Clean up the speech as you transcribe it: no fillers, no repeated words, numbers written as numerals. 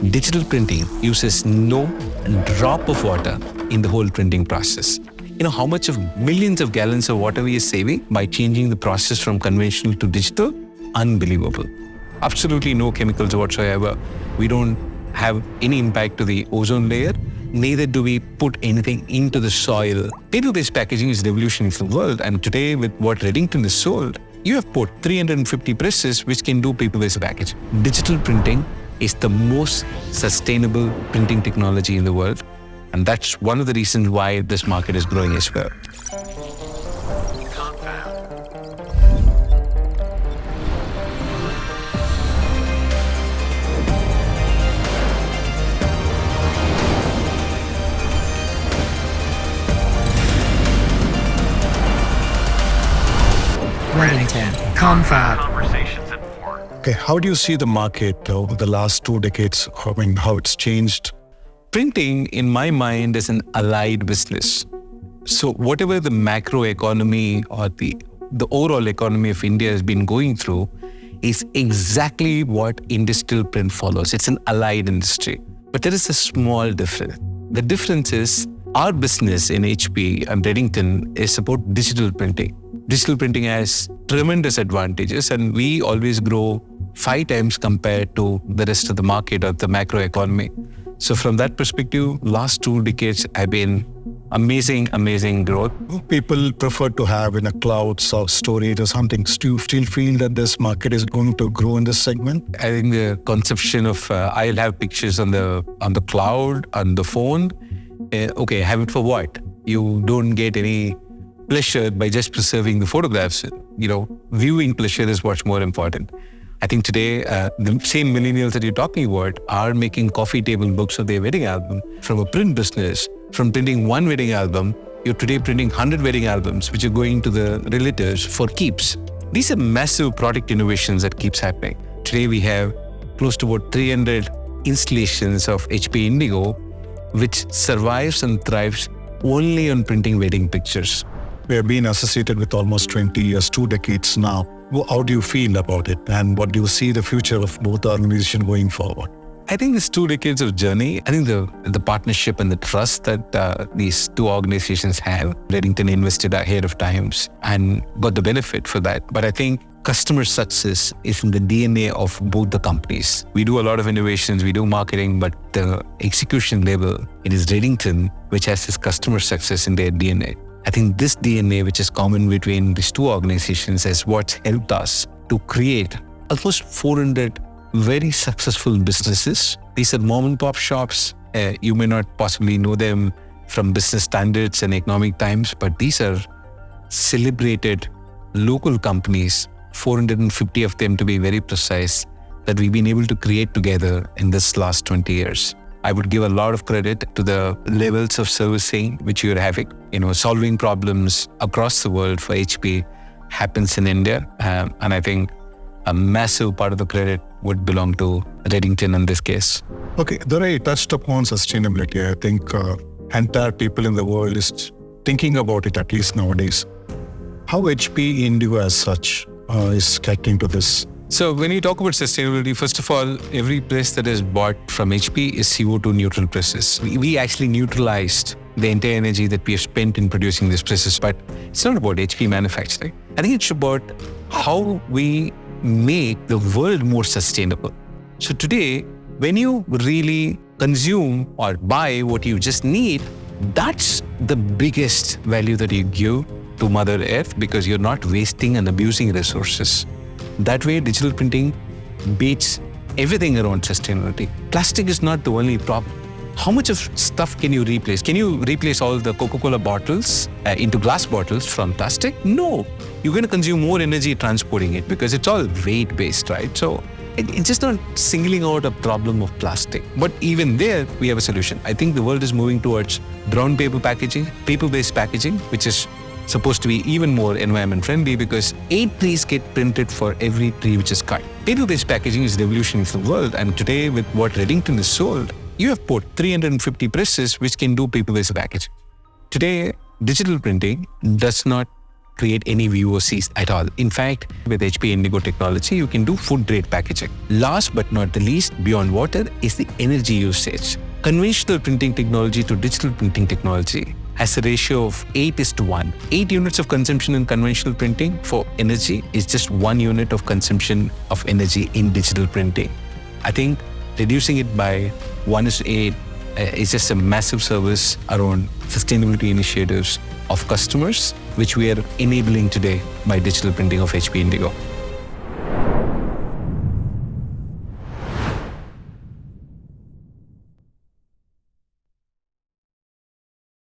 Digital printing uses no drop of water in the whole printing process. You know how much of millions of gallons of water we are saving by changing the process from conventional to digital? Unbelievable. Absolutely no chemicals whatsoever. We don't have any impact to the ozone layer. Neither do we put anything into the soil. Paper-based packaging is revolutionary for the world, and today with what Redington is sold, you have put 350 presses which can do paper-based packaging. Digital printing is the most sustainable printing technology in the world, and that's one of the reasons why this market is growing as well. Redington, Confab. Okay, how do you see the market over the last 2 decades? I mean, how it's changed? Printing, in my mind, is an allied business. So whatever the macro economy or the overall economy of India has been going through is exactly what industrial print follows. It's an allied industry. But there is a small difference. The difference is our business in HP and Redington is about digital printing. Digital printing has tremendous advantages, and we always grow 5 times compared to the rest of the market or the macro economy. So from that perspective, last 2 decades have been amazing growth. People prefer to have in a cloud storage or something. Do you still feel that this market is going to grow in this segment? I think the conception of I'll have pictures on the cloud, on the phone. Okay, have it for what? You don't get any pleasure by just preserving the photographs. Viewing pleasure is what's more important. I think today, the same millennials that you're talking about are making coffee table books of their wedding album. From a print business, from printing 1 wedding album, you're today printing 100 wedding albums, which are going to the relatives for keeps. These are massive product innovations that keeps happening. Today, we have close to about 300 installations of HP Indigo, which survives and thrives only on printing wedding pictures. We have been associated with almost 20 years, 2 decades now. How do you feel about it? And what do you see the future of both organizations going forward? I think it's 2 decades of journey. I think the partnership and the trust that these 2 organizations have, Redington invested ahead of times and got the benefit for that. But I think customer success is in the DNA of both the companies. We do a lot of innovations, we do marketing, but the execution level, it is Redington which has this customer success in their DNA. I think this DNA, which is common between these 2 organizations, is what's helped us to create almost 400 very successful businesses. These are mom and pop shops. You may not possibly know them from business standards and economic times, but these are celebrated local companies, 450 of them to be very precise, that we've been able to create together in this last 20 years. I would give a lot of credit to the levels of servicing which you're having. Solving problems across the world for HP happens in India. And I think a massive part of the credit would belong to Redington in this case. Okay, Durai, you touched upon sustainability. I think entire people in the world is thinking about it, at least nowadays. How HP Indigo as such is connecting to this? So when you talk about sustainability, first of all, every press that is bought from HP is CO2 neutral presses. We actually neutralized the entire energy that we have spent in producing these presses, but it's not about HP manufacturing. I think it's about how we make the world more sustainable. So today, when you really consume or buy what you just need, that's the biggest value that you give to Mother Earth, because you're not wasting and abusing resources. That way, digital printing beats everything around sustainability. Plastic is not the only problem. How much of stuff can you replace? Can you replace all the Coca-Cola bottles into glass bottles from plastic? No. You're going to consume more energy transporting it because it's all weight-based, right? So it's just not singling out a problem of plastic. But even there, we have a solution. I think the world is moving towards brown paper packaging, paper-based packaging, which is supposed to be even more environment friendly because 8 trees get printed for every tree which is cut. Paper-based packaging is revolutionary for the world, and today with what Redington is sold, you have put 350 presses which can do paper-based packaging. Today, digital printing does not create any VOCs at all. In fact, with HP Indigo technology, you can do food-grade packaging. Last but not the least, beyond water, is the energy usage. Conventional printing technology to digital printing technology has a ratio of 8:1. 8 units of consumption in conventional printing for energy is just 1 unit of consumption of energy in digital printing. I think reducing it by 1:8 is just a massive service around sustainability initiatives of customers, which we are enabling today by digital printing of HP Indigo.